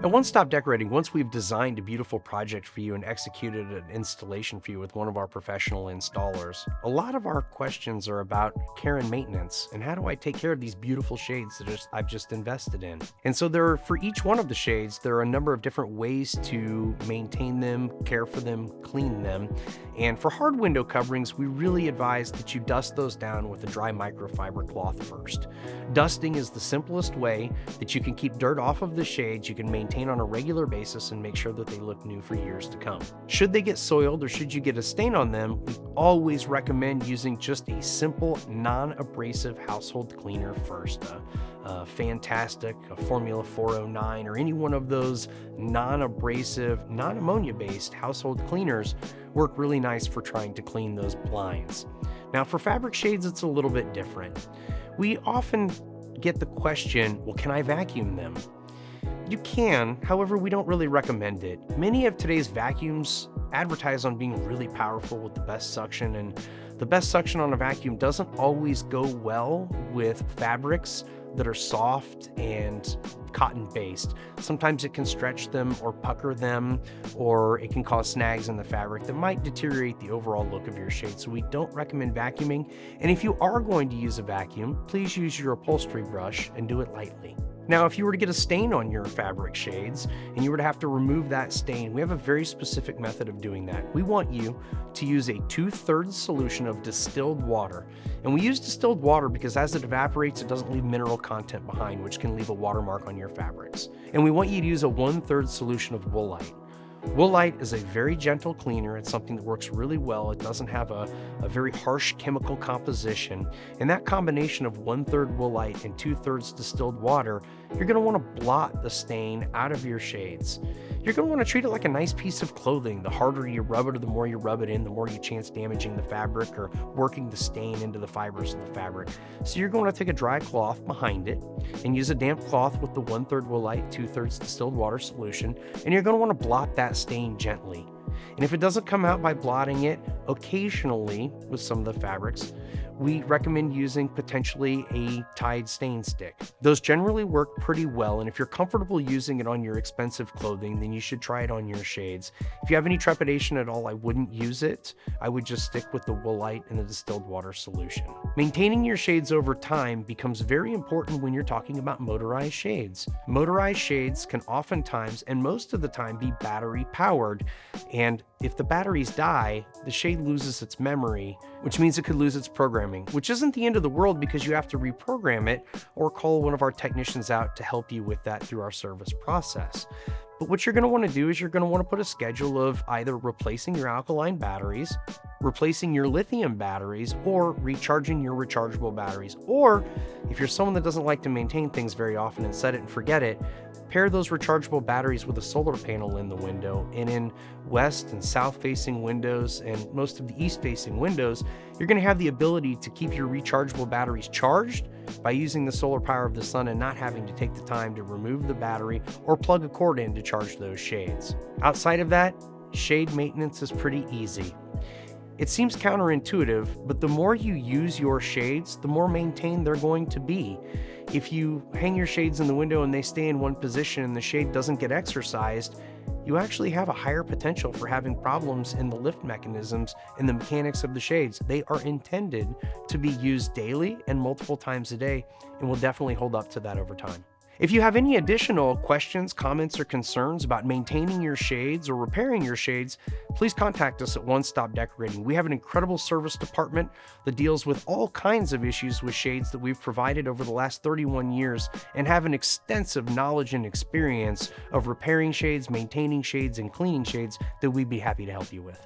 At One Stop Decorating, once we've designed a beautiful project for you and executed an installation for you with one of our professional installers, a lot of our questions are about care and maintenance and how do I take care of these beautiful shades that I've just invested in. And so for each one of the shades, there are a number of different ways to maintain them, care for them, clean them. And for hard window coverings, we really advise that you dust those down with a dry microfiber cloth first. Dusting is the simplest way that you can keep dirt off of the shades, you can maintain on a regular basis and make sure that they look new for years to come. Should they get soiled or should you get a stain on them, we always recommend using just a simple non-abrasive household cleaner first. Fantastic, a Formula 409, or any one of those non-abrasive, non-ammonia based household cleaners work really nice for trying to clean those blinds. Now for fabric shades, it's a little bit different. We often get the question, well, can I vacuum them? You can, however, we don't really recommend it. Many of today's vacuums advertise on being really powerful with the best suction, and the best suction on a vacuum doesn't always go well with fabrics that are soft and cotton-based. Sometimes it can stretch them or pucker them, or it can cause snags in the fabric that might deteriorate the overall look of your shade. So we don't recommend vacuuming. And if you are going to use a vacuum, please use your upholstery brush and do it lightly. Now, if you were to get a stain on your fabric shades and you were to have to remove that stain, we have a very specific method of doing that. We want you to use a 2/3 solution of distilled water. And we use distilled water because as it evaporates, it doesn't leave mineral content behind, which can leave a watermark on your fabrics. And we want you to use a 1/3 solution of woolite. Woolite is a very gentle cleaner. It's something that works really well. It doesn't have a very harsh chemical composition. And that combination of 1/3 woolite and 2/3 distilled water, you're going to want to blot the stain out of your shades. You're going to want to treat it like a nice piece of clothing. The harder you rub it or the more you rub it in, the more you chance damaging the fabric or working the stain into the fibers of the fabric. So you're going to take a dry cloth behind it and use a damp cloth with the 1/3 woolite, 2/3 distilled water solution, and you're going to want to blot that stain gently. And if it doesn't come out by blotting it, occasionally with some of the fabrics, we recommend using potentially a Tide stain stick. Those generally work pretty well, and if you're comfortable using it on your expensive clothing, then you should try it on your shades. If you have any trepidation at all, I wouldn't use it. I would just stick with the woolite and the distilled water solution. Maintaining your shades over time becomes very important when you're talking about motorized shades. Motorized shades can oftentimes, and most of the time, be battery powered, and if the batteries die, the shade loses its memory, which means it could lose its programming, which isn't the end of the world because you have to reprogram it or call one of our technicians out to help you with that through our service process. But what you're going to want to do is you're going to want to put a schedule of either replacing your alkaline batteries, replacing your lithium batteries, or recharging your rechargeable batteries. Or if you're someone that doesn't like to maintain things very often and set it and forget it, pair those rechargeable batteries with a solar panel in the window. And in west and south facing windows and most of the east facing windows, you're going to have the ability to keep your rechargeable batteries charged by using the solar power of the sun and not having to take the time to remove the battery or plug a cord in to charge those shades. Outside of that, shade maintenance is pretty easy. It seems counterintuitive, but the more you use your shades, the more maintained they're going to be. If you hang your shades in the window and they stay in one position and the shade doesn't get exercised, you actually have a higher potential for having problems in the lift mechanisms and the mechanics of the shades. They are intended to be used daily and multiple times a day, and will definitely hold up to that over time. If you have any additional questions, comments, or concerns about maintaining your shades or repairing your shades, please contact us at One Stop Decorating. We have an incredible service department that deals with all kinds of issues with shades that we've provided over the last 31 years and have an extensive knowledge and experience of repairing shades, maintaining shades, and cleaning shades that we'd be happy to help you with.